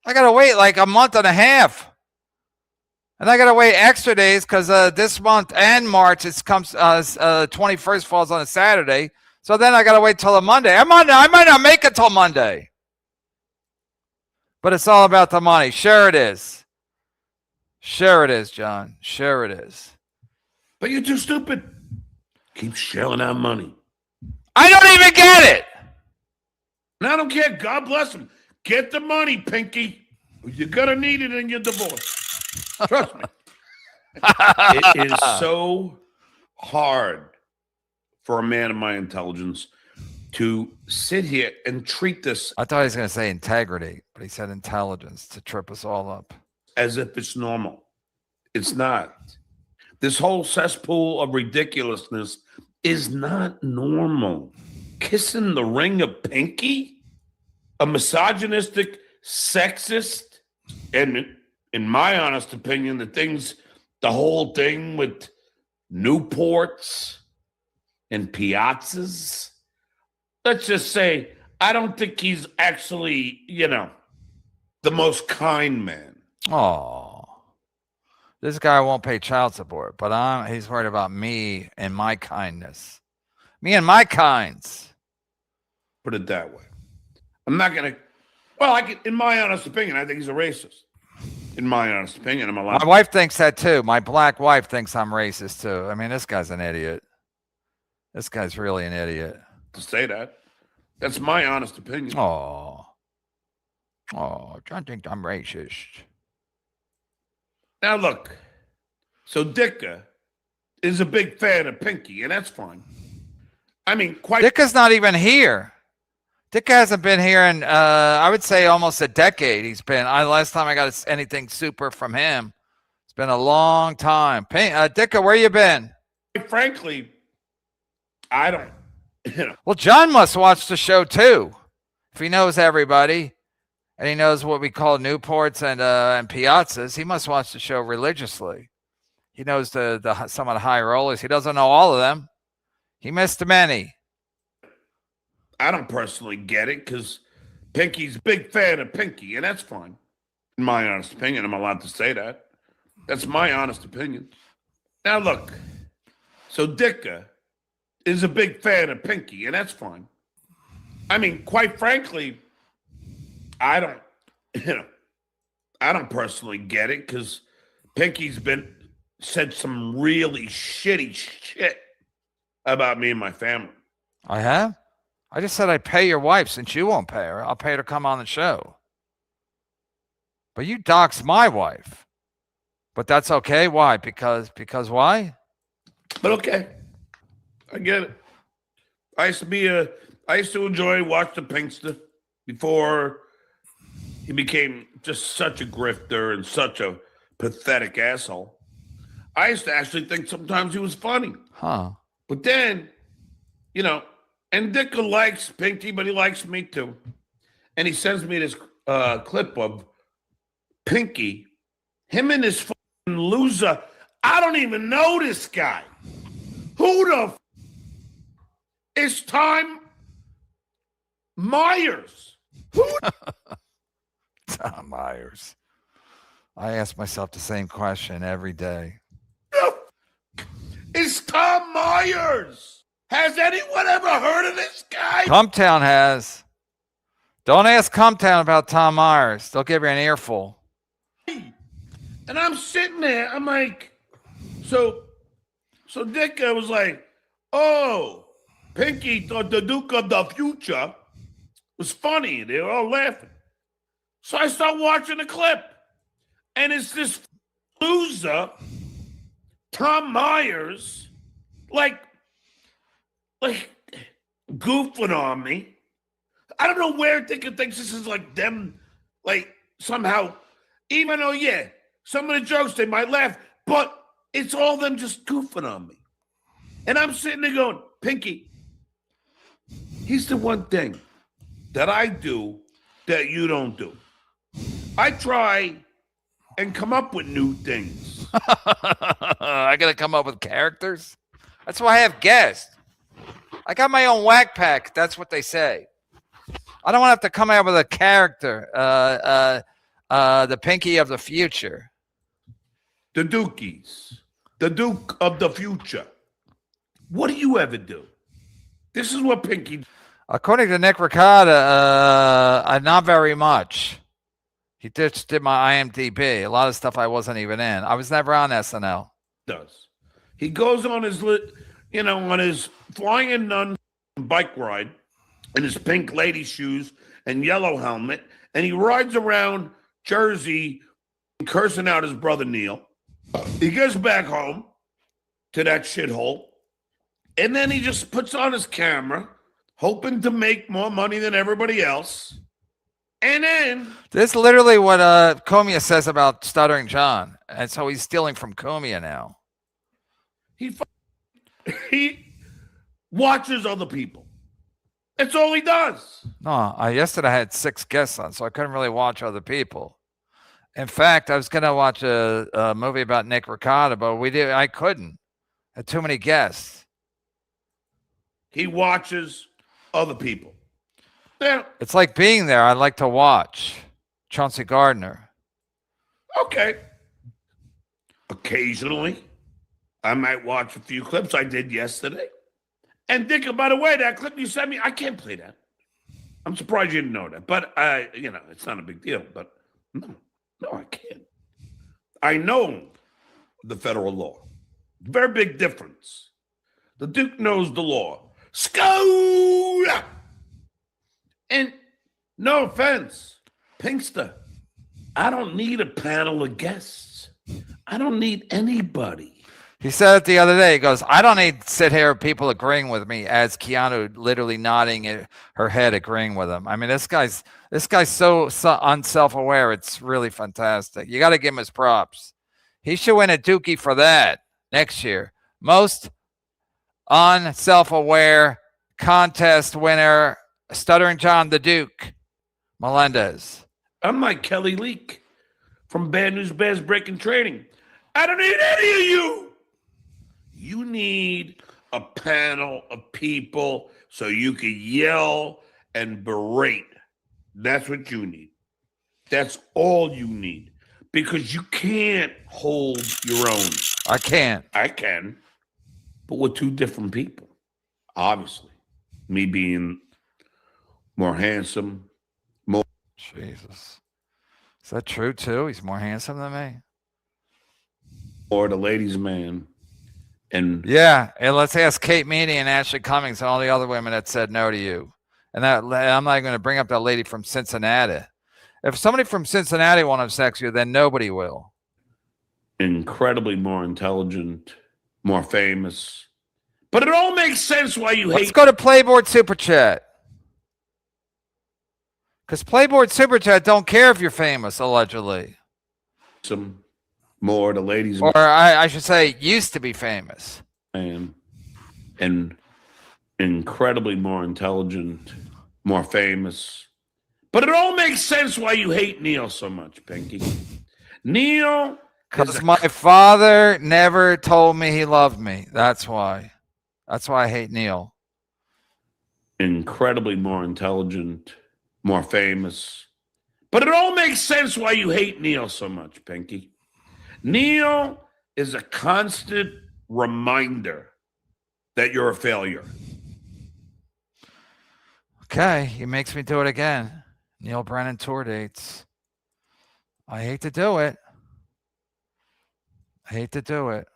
like a month and a half. And I gotta wait extra days because this month and March it comes 21st falls on a Saturday. So then I gotta wait till a Monday. I might not make it till Monday. But it's all about the money. Sure it is. Sure it is, John. Sure it is. But you're too stupid. Keep shelling out money. I don't even get it. And I don't care. God bless him. Get the money, Pinky. You're going to need it in your divorce. Trust me. It is so hard for a man of my intelligence to sit here and treat this. I thought he was going to say integrity, but he said intelligence to trip us all up. As if it's normal. It's not. This whole cesspool of ridiculousness is not normal. Kissing the ring of Pinky? A misogynistic, sexist, and in my honest opinion, the whole thing with Newports and Piazzas, let's just say, I don't think he's actually, the most kind man. Oh, this guy won't pay child support, but he's worried about me and my kindness. Me and my kinds. Put it that way. I'm not going to, in my honest opinion, I think he's a racist. In my honest opinion, I'm allowed. My wife thinks that too. My black wife thinks I'm racist too. I mean, this guy's an idiot. This guy's really an idiot. To say that. That's my honest opinion. Oh, John thinks I'm racist. Now look, so Dicka is a big fan of Pinky, and that's fine. I mean, Dicka's not even here. Dicka hasn't been here in, I would say, almost a decade. He's been. Last time I got anything super from him, it's been a long time. Dicka, where you been? Frankly, I don't. Well, John must watch the show too, if he knows everybody. And he knows what we call Newports and Piazzas. He must watch the show religiously. He knows some of the high rollers. He doesn't know all of them. He missed many. I don't personally get it because Pinky's a big fan of Pinky, and that's fine. In my honest opinion, I'm allowed to say that. That's my honest opinion. Now look, so Dicka is a big fan of Pinky, and that's fine. I mean, quite frankly, I don't personally get it because Pinky's said some really shitty shit about me and my family. I have? I just said I'd pay your wife since you won't pay her. I'll pay her to come on the show. But you doxed my wife. But that's okay. Why? Because why? But okay. I get it. I used to enjoy watch the Pinkster before he became just such a grifter and such a pathetic asshole. I used to actually think sometimes he was funny. Huh. But then, and Dicka likes Pinky, but he likes me too. And he sends me this clip of Pinky, him and his fucking loser. I don't even know this guy. Who the is Tom Myers? Who? Tom Myers. I ask myself the same question every day. Is Tom Myers? Has anyone ever heard of this guy? Cumtown has. Don't ask Cumtown about Tom Myers. They'll give you an earful. And I'm sitting there. I'm like, so Dicka was like, oh, Pinky thought the Duke of the Future was funny. They were all laughing. So I start watching the clip. And it's this loser, Tom Myers, like goofing on me. I don't know where Dicka thinks this is like them, like somehow, even though, yeah, some of the jokes they might laugh, but it's all them just goofing on me. And I'm sitting there going, Pinky, here's the one thing that I do that you don't do. I try and come up with new things. I got to come up with characters? That's why I have guests. I got my own whack pack. That's what they say. I don't want to have to come out with a character, the Pinky of the future. the Dukies, the Duke of the future. What do you ever do? This is what Pinky. According to Nick Ricotta, not very much. He just did my IMDb. A lot of stuff I wasn't even in. I was never on SNL. Does. He goes on his, on his flying in nun bike ride in his pink lady shoes and yellow helmet, and he rides around Jersey cursing out his brother Neil. He gets back home to that shithole, and then he just puts on his camera, hoping to make more money than everybody else. And then this is literally what Comia says about Stuttering John, and so he's stealing from Comia now. He watches other people. That's all he does. No, yesterday I had 6 guests on, so I couldn't really watch other people. In fact, I was going to watch a movie about Nick Ricotta, but I couldn't. I had too many guests. He watches other people. Yeah. It's like being there. I like to watch. Chauncey Gardner. Okay. Occasionally, I might watch a few clips. I did yesterday. And Dick, by the way, that clip you sent me, I can't play that. I'm surprised you didn't know that. But, it's not a big deal. But no, I can't. I know the federal law. Very big difference. The Duke knows the law. Skull! And no offense, Pinkster, I don't need a panel of guests. I don't need anybody. He said it the other day. He goes, I don't need to sit here with people agreeing with me, as Keanu literally nodding her head, agreeing with him. I mean, this guy's so unself-aware. It's really fantastic. You got to give him his props. He should win a Dookie for that next year. Most unself-aware contest winner, Stuttering John the Duke Melendez. I'm like Kelly Leak from Bad News Bears Breaking Trading. I don't need any of you. You need a panel of people so you can yell and berate. That's what you need. That's all you need. Because you can't hold your own. I can't. I can. But we're two different people. Obviously. Me being more handsome, more. Jesus. Is that true too? He's more handsome than me? Or the ladies' man. And yeah, and let's ask Kate Meany and Ashley Cummings and all the other women that said no to you. And I'm not going to bring up that lady from Cincinnati. If somebody from Cincinnati won't have sex with you, then nobody will. Incredibly more intelligent, more famous. But it all makes sense why you hate. Let's go to Playboard Super Chat. Because Playboard Super Chat don't care if you're famous, allegedly. Some more the ladies. Or I should say, used to be famous. And incredibly more intelligent, more famous. But it all makes sense why you hate Neil so much, Pinky. Neil. Because my father never told me he loved me. That's why. That's why I hate Neil. Incredibly more intelligent, more famous. But it all makes sense why you hate Neil so much, Pinky. Neil is a constant reminder that you're a failure. Okay, he makes me do it again. Neil Brennan tour dates. I hate to do it. I hate to do it.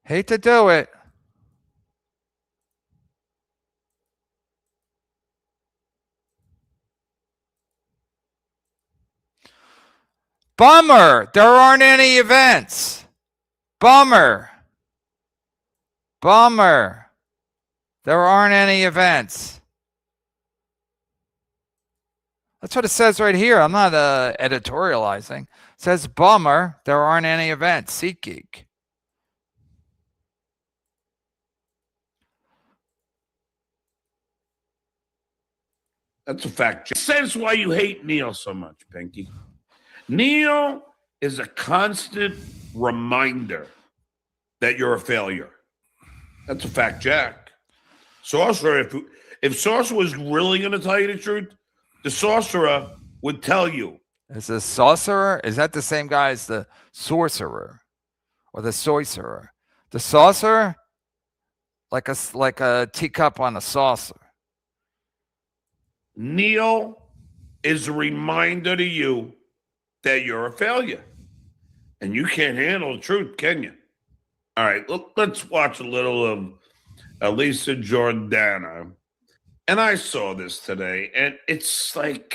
Hate to do it. Bummer. There aren't any events. Bummer. Bummer. There aren't any events. That's what it says right here. I'm not editorializing. It says, bummer, there aren't any events. SeatGeek. That's a fact. It says why you hate Neil so much, Pinky. Neil is a constant reminder that you're a failure. That's a fact, Jack. So also, If Sorcerer was really going to tell you the truth, the Sorcerer would tell you. Is the sorcerer? Is that the same guy as the sorcerer or the sorcerer? The saucer, like a teacup on a saucer. Neil is a reminder to you that you're a failure. And you can't handle the truth, can you? All right, let's watch a little of Elisa Jordana. And I saw this today, and it's like...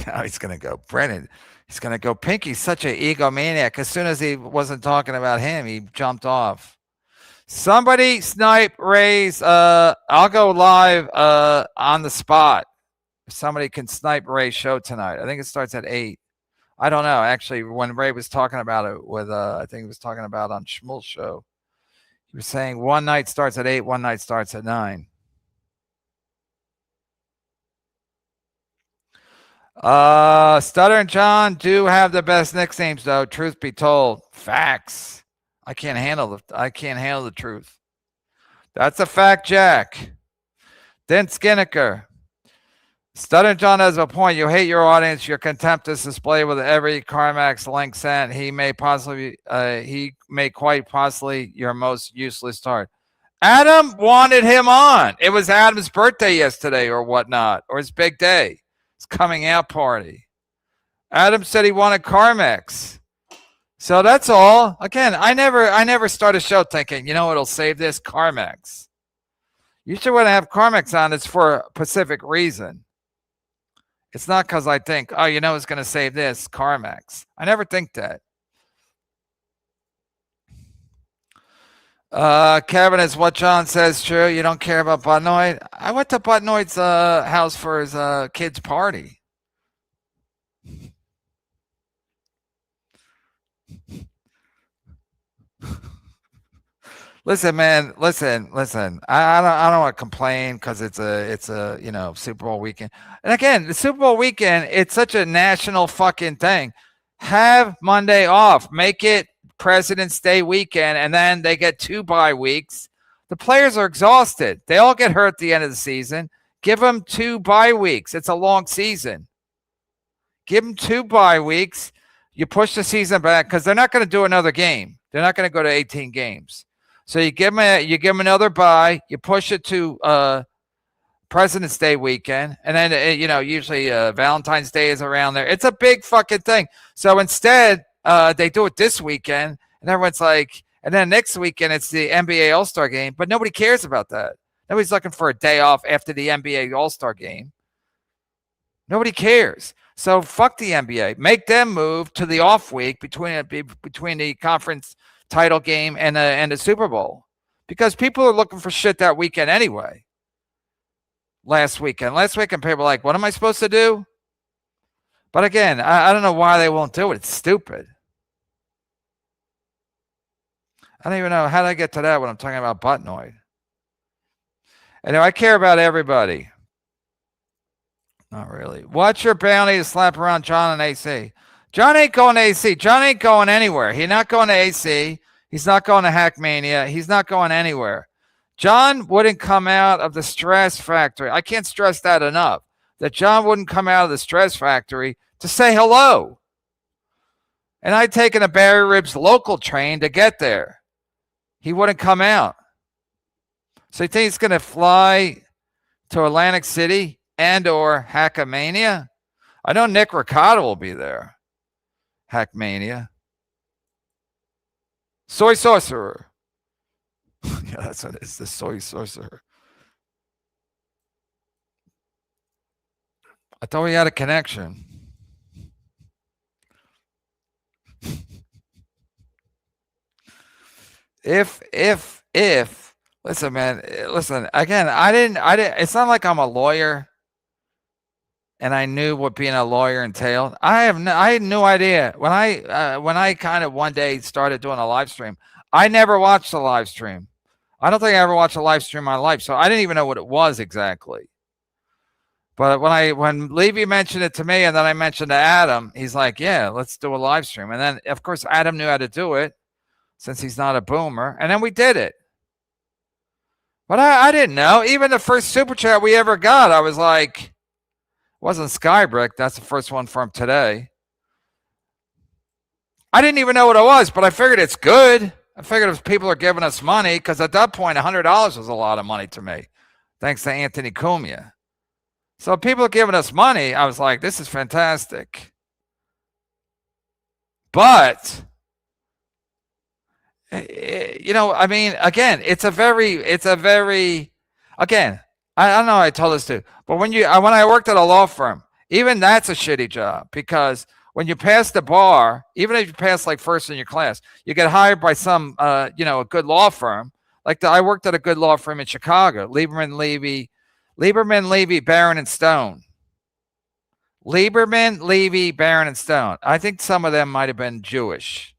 Now he's going to go, Brennan. He's going to go, Pinky's such an egomaniac. As soon as he wasn't talking about him, he jumped off. Somebody snipe Ray's. I'll go live on the spot. If somebody can snipe Ray's show tonight. I think it starts at 8. I don't know. Actually, when Ray was talking about it with, I think he was talking about on Schmuel's show, he was saying one night starts at 8, one night starts at 9. Stutter and John do have the best nicknames, though. Truth be told, facts. I can't handle the truth. That's a fact, Jack. Then Skinnicker. Stutter and John has a point. You hate your audience. Your contempt is displayed with every CarMax link sent. He may quite possibly your most useless tart. Adam wanted him on. It was Adam's birthday yesterday or whatnot, or his big day. Coming out party. Adam said he wanted CarMax. So that's all. Again, I never start a show thinking, it'll save this CarMax. Usually when I have CarMax on, it's for a specific reason. It's not because I think, it's going to save this CarMax. I never think that. Kevin, is what John says true? You don't care about Butnoid? I went to Butnoid's house for his kid's party. Listen, man. Listen. I don't want to complain because it's a Super Bowl weekend. And again, the Super Bowl weekend, it's such a national fucking thing. Have Monday off. Make it President's Day weekend, and then they get 2 bye weeks. The players are exhausted. They all get hurt at the end of the season. Give them 2 bye weeks. It's a long season. Give them 2 bye weeks. You push the season back because they're not going to do another game. They're not going to go to 18 games. So you give them another bye. You push it to President's Day weekend, and then usually Valentine's Day is around there. It's a big fucking thing. So instead, they do it this weekend, and everyone's like, and then next weekend it's the NBA All-Star game, but nobody cares about that. Nobody's looking for a day off after the NBA All-Star game. Nobody cares. So fuck the NBA. Make them move to the off week between the conference title game and the Super Bowl, because people are looking for shit that weekend anyway. Last weekend, people were like, what am I supposed to do? But again, I don't know why they won't do it. It's stupid. I don't even know how did I get to that when I'm talking about Butnoid. Anyway, I care about everybody. Not really. What's your bounty to slap around John and AC? John ain't going to AC. John ain't going anywhere. He's not going to AC. He's not going to Hackmania. He's not going anywhere. John wouldn't come out of the stress factory. I can't stress that enough. That John wouldn't come out of the stress factory to say hello. And I'd taken a Barry Ribs local train to get there. He wouldn't come out. So you think he's going to fly to Atlantic City and or Hackmania? I know Nick Ricotta will be there. Hackmania. Soy Sorcerer. Yeah, that's what it is. The Soy Sorcerer. I thought we had a connection. If listen, man, listen, again, I didn't, it's not like I'm a lawyer and I knew what being a lawyer entailed. I had no idea. When I kind of one day started doing a live stream, I never watched a live stream. I don't think I ever watched a live stream in my life, so I didn't even know what it was exactly. But when Levy mentioned it to me and then I mentioned to Adam, he's like, yeah, let's do a live stream. And then, of course, Adam knew how to do it since he's not a boomer. And then we did it. But I didn't know. Even the first super chat we ever got, I was like, it wasn't Skybrick. That's the first one from today. I didn't even know what it was, but I figured it's good. I figured if people are giving us money, because at that point, $100 was a lot of money to me, thanks to Anthony Cumia. So if people are giving us money, I was like, this is fantastic. But, you know, I mean, again, again, I don't know how I told this to, but when I worked at a law firm, even that's a shitty job, because when you pass the bar, even if you pass like first in your class, you get hired by some, a good law firm. Like I worked at a good law firm in Chicago, Lieberman, Levy, Barron and Stone. Lieberman, Levy, Barron and Stone. I think some of them might have been Jewish.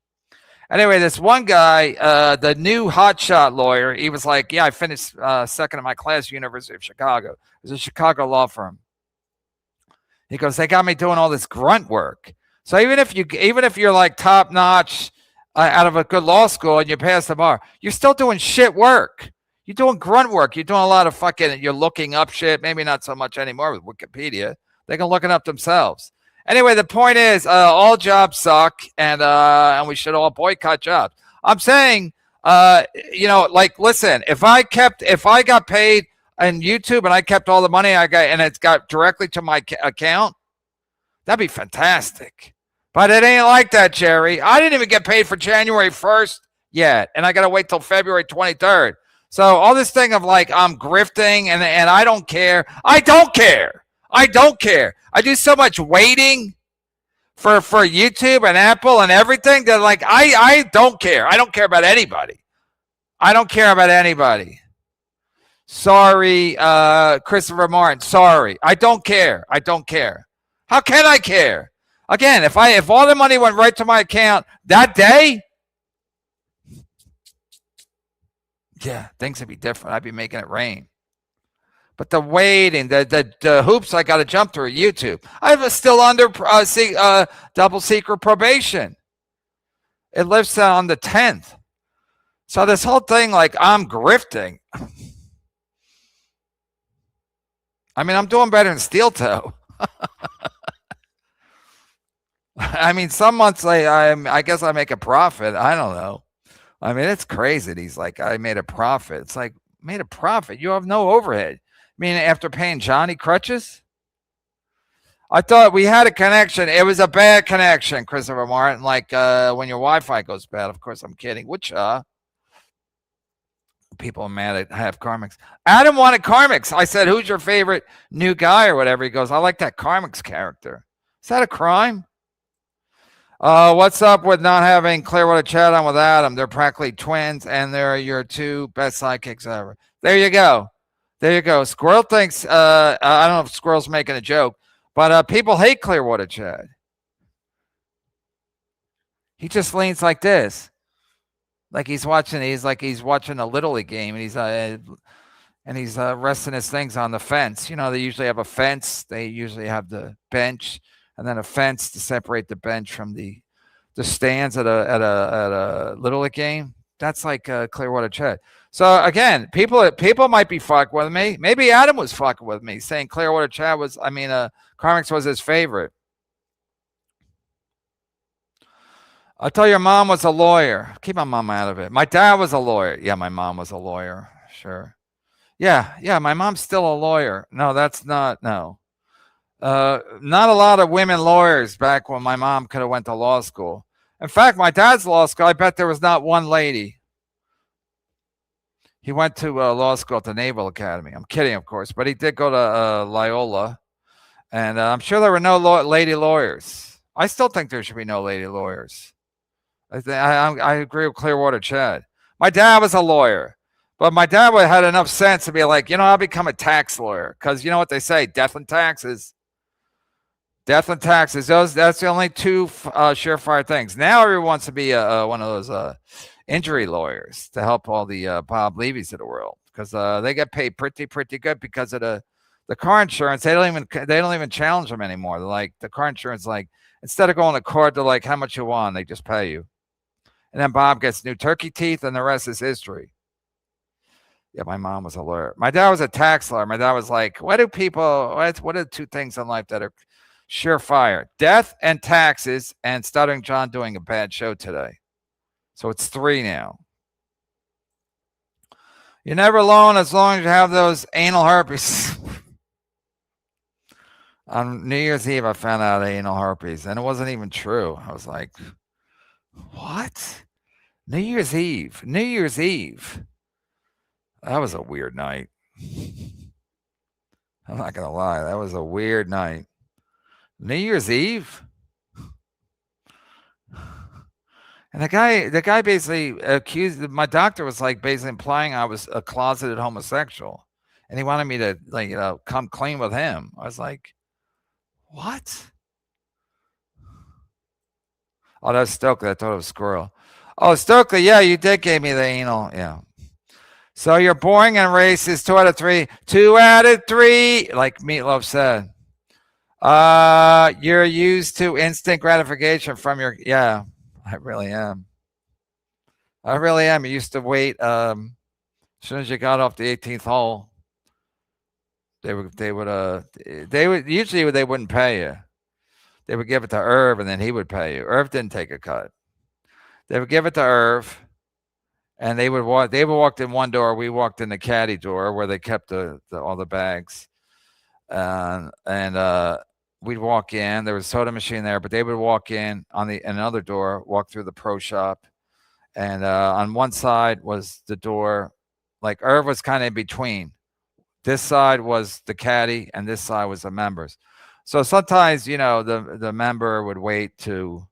Anyway, this one guy, the new hotshot lawyer, he was like, yeah, I finished second in my class, University of Chicago. It was a Chicago law firm. He goes, they got me doing all this grunt work. So even if you're like top notch out of a good law school and you pass the bar, you're still doing shit work. You're doing grunt work. You're doing a lot of you're looking up shit. Maybe not so much anymore with Wikipedia. They can look it up themselves. Anyway, the point is, all jobs suck, and we should all boycott jobs. I'm saying, listen, if I got paid on YouTube and I kept all the money I got and it's got directly to my account, that'd be fantastic. But it ain't like that, Jerry. I didn't even get paid for January 1st yet, and I got to wait till February 23rd. So all this thing of like I'm grifting and I don't care. I don't care. I do so much waiting for YouTube and Apple and everything that like I don't care. I don't care about anybody. Sorry, Christopher Martin. Sorry. I don't care. How can I care? Again, if all the money went right to my account that day, yeah, things would be different. I'd be making it rain. But the waiting, the hoops I got to jump through YouTube. I'm still under double secret probation. It lives on the 10th. So this whole thing, like I'm grifting. I mean, I'm doing better than Steel Toe. I mean, some months I guess I make a profit. I don't know. I mean, it's crazy. He's like, I made a profit. It's like, made a profit. You have no overhead. I mean, after paying Johnny crutches? I thought we had a connection. It was a bad connection, Christopher Martin. Like when your Wi-Fi goes bad. Of course, I'm kidding. Which people are mad at have Carmix. Adam wanted Carmix. I said, who's your favorite new guy or whatever? He goes, I like that Carmix character. Is that a crime? What's up with not having Clearwater chat on with Adam? They're practically twins, and they're your two best sidekicks ever. There you go. Squirrel thinks, I don't know if Squirrel's making a joke, but people hate Clearwater Chad. He just leans like this. Like he's watching a Little League game, and he's resting his things on the fence. You know, they usually have a fence. They usually have the bench and then a fence to separate the bench from the stands at a Little League game. That's like Clearwater Chad. So again, people might be fucking with me. Maybe Adam was fucking with me, saying Clearwater Chad Carmix was his favorite. I tell your mom was a lawyer. Keep my mom out of it. My dad was a lawyer. Yeah, my mom was a lawyer. Sure. Yeah, my mom's still a lawyer. No, that's not, no. Not a lot of women lawyers back when my mom could have went to law school. In fact, my dad's law school, I bet there was not one lady. He went to law school at the Naval Academy. I'm kidding, of course, but he did go to Loyola. And I'm sure there were no lady lawyers. I still think there should be no lady lawyers. I agree with Clearwater Chad. My dad was a lawyer, but my dad had enough sense to be like, I'll become a tax lawyer. Because you know what they say, death and taxes. Death and taxes. That's the only two surefire things. Now everyone wants to be one of those injury lawyers to help all the Bob Levy's of the world. Because they get paid pretty good because of the car insurance. They don't even challenge them anymore. They're like, the car insurance, like, instead of going to court, they're like, how much you want? They just pay you. And then Bob gets new turkey teeth, and the rest is history. Yeah, my mom was a lawyer. My dad was a tax lawyer. My dad was like, what are the two things in life that are surefire? Death and taxes, and Stuttering John doing a bad show today. So it's 3 now. You're never alone as long as you have those anal herpes. On New Year's Eve, I found out anal herpes, and it wasn't even true. I was like, what? New Year's Eve. New Year's Eve. That was a weird night. I'm not going to lie. That was a weird night. New Year's Eve? And the guy basically accused, my doctor was like basically implying I was a closeted homosexual. And he wanted me to, like, come clean with him. I was like, what? Oh, that's Stokely. I thought it was Squirrel. Oh, Stokely, yeah, you did give me the anal. Yeah. So you're boring and racist. 2 out of 3. 2 out of 3, like Meatloaf said. You're used to instant gratification from your, yeah, I really am. I really am. You used to wait, as soon as you got off the 18th hole, they would usually they wouldn't pay you. They would give it to Irv and then he would pay you. Irv didn't take a cut. They would give it to Irv and they would walk in one door. We walked in the caddy door where they kept all the bags. And we'd walk in. There was a soda machine there, but they would walk in on another door, walk through the pro shop. And on one side was the door, like Irv was kind of in between. This side was the caddy and this side was the members. So sometimes, the member would wait to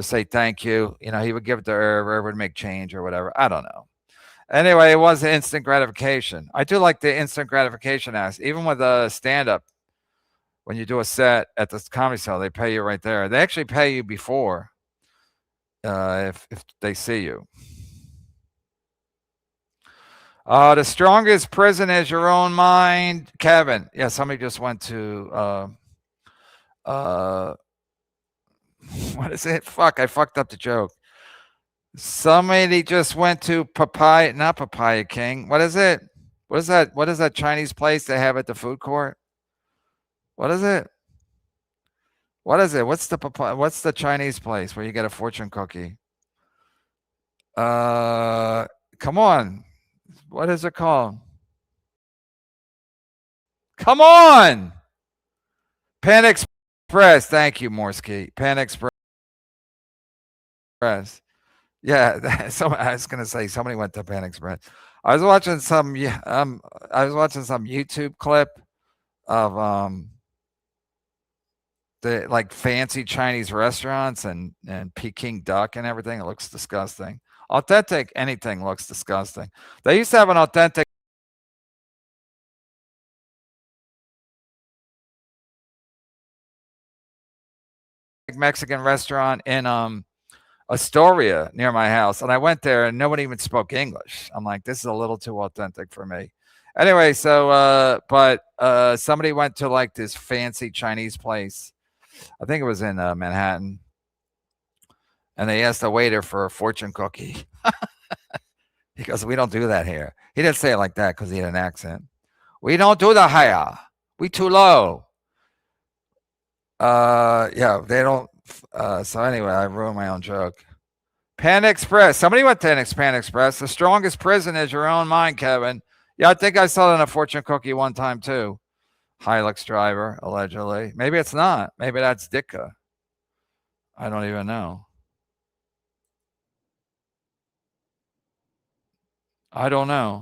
say thank you. He would give it to Irv. Irv would make change or whatever. I don't know. Anyway, it was instant gratification. I do like the instant gratification aspect. Even with a stand-up, when you do a set at the Comedy Cell, they pay you right there. They actually pay you before if they see you. The strongest prison is your own mind. Kevin. Yeah, somebody just went to what is it? Fuck, I fucked up the joke. Somebody just went to not Papaya King. What is it? What is that? What is that Chinese place they have at the food court? What is it? What is it? What's the Chinese place where you get a fortune cookie? Come on. What is it called? Come on. Pan Express. Thank you, Morsky. Pan Express. Yeah, I was gonna say somebody went to Pan Express. I was watching some YouTube clip of the like fancy Chinese restaurants and Peking duck and everything. It looks disgusting. Authentic anything looks disgusting. They used to have an authentic Mexican restaurant in Astoria near my house, and I went there and nobody even spoke English. I'm like, this is a little too authentic for me. Anyway, so but somebody went to like this fancy Chinese place. I think it was in Manhattan. And they asked the waiter for a fortune cookie. He goes, we don't do that here. He didn't say it like that because he had an accent. We don't do the higher. We too low. Yeah, they don't. So anyway, I ruined my own joke. Pan Express. Somebody went to Pan Express. The strongest prison is your own mind, Kevin. Yeah, I think I saw it in a fortune cookie one time too. Hilux driver, allegedly. Maybe it's not. Maybe that's Ditka. I don't even know. I don't know.